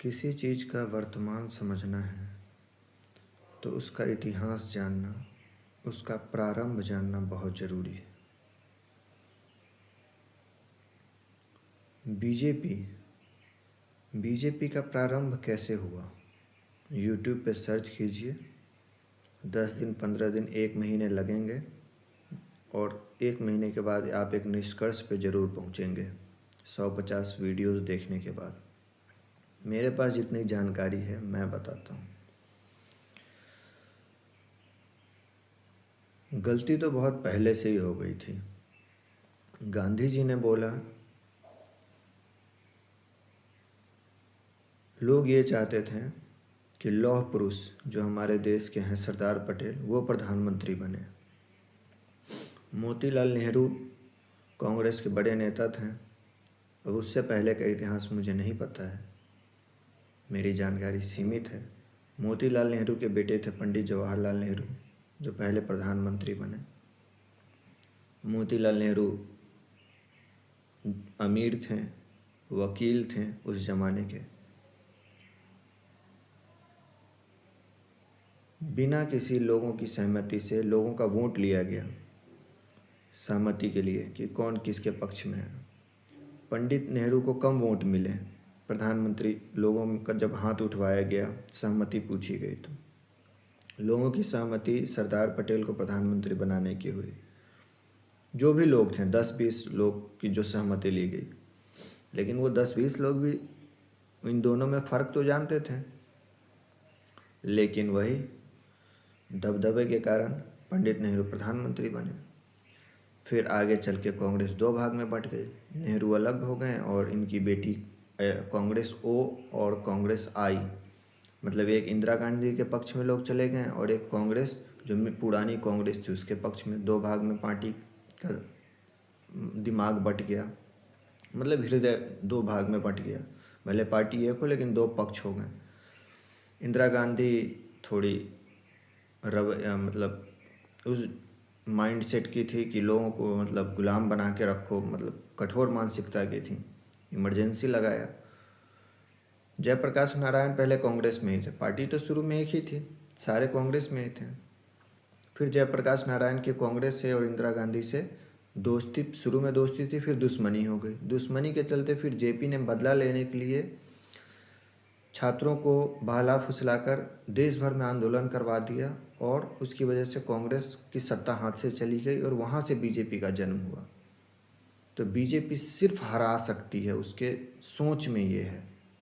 किसी चीज़ का वर्तमान समझना है तो उसका इतिहास जानना, उसका प्रारंभ जानना बहुत ज़रूरी है। बीजेपी का प्रारंभ कैसे हुआ? यूट्यूब पे सर्च कीजिए। 10 दिन, 15 दिन, 1 महीने लगेंगे और 1 महीने के बाद आप एक निष्कर्ष पे ज़रूर पहुँचेंगे 150 वीडियोज़ देखने के बाद। मेरे पास जितनी जानकारी है मैं बताता हूँ। गलती तो बहुत पहले से ही हो गई थी। गांधी जी ने बोला, लोग ये चाहते थे कि लौह पुरुष जो हमारे देश के हैं सरदार पटेल वो प्रधानमंत्री बने। मोतीलाल नेहरू कांग्रेस के बड़े नेता थे। अब उससे पहले का इतिहास मुझे नहीं पता है, मेरी जानकारी सीमित है। मोतीलाल नेहरू के बेटे थे पंडित जवाहरलाल नेहरू जो पहले प्रधानमंत्री बने। मोतीलाल नेहरू अमीर थे, वकील थे उस ज़माने के। बिना किसी लोगों की सहमति से लोगों का वोट लिया गया सहमति के लिए कि कौन किसके पक्ष में है। पंडित नेहरू को कम वोट मिले। प्रधानमंत्री लोगों का जब हाथ उठवाया गया, सहमति पूछी गई तो लोगों की सहमति सरदार पटेल को प्रधानमंत्री बनाने की हुई। जो भी लोग थे 10-20 लोग की जो सहमति ली गई, लेकिन वो 10-20 लोग भी इन दोनों में फ़र्क तो जानते थे, लेकिन वही दबदबे के कारण पंडित नेहरू प्रधानमंत्री बने। फिर आगे चल के कांग्रेस 2 भाग में बंट गई। नेहरू अलग हो गए और इनकी बेटी कांग्रेस ओ और कांग्रेस आई, मतलब एक इंदिरा गांधी के पक्ष में लोग चले गए और एक कांग्रेस जो पुरानी कांग्रेस थी उसके पक्ष में। 2 भाग में पार्टी का दिमाग बट गया, मतलब हृदय 2 भाग में बट गया। भले पार्टी एक हो लेकिन 2 पक्ष हो गए। इंदिरा गांधी थोड़ी मतलब उस माइंड सेट की थी कि लोगों को मतलब गुलाम बना के रखो, मतलब कठोर मानसिकता की थी। इमरजेंसी लगाया। जयप्रकाश नारायण पहले कांग्रेस में ही थे, पार्टी तो शुरू में एक ही थी, सारे कांग्रेस में ही थे। फिर जयप्रकाश नारायण की कांग्रेस से और इंदिरा गांधी से दोस्ती, शुरू में दोस्ती थी, फिर दुश्मनी हो गई। दुश्मनी के चलते फिर जेपी ने बदला लेने के लिए छात्रों को बहला फुसलाकर देश भर में आंदोलन करवा दिया और उसकी वजह से कांग्रेस की सत्ता हाथ से चली गई और वहाँ से बीजेपी का जन्म हुआ। तो बीजेपी सिर्फ हरा सकती है, उसके सोच में ये है।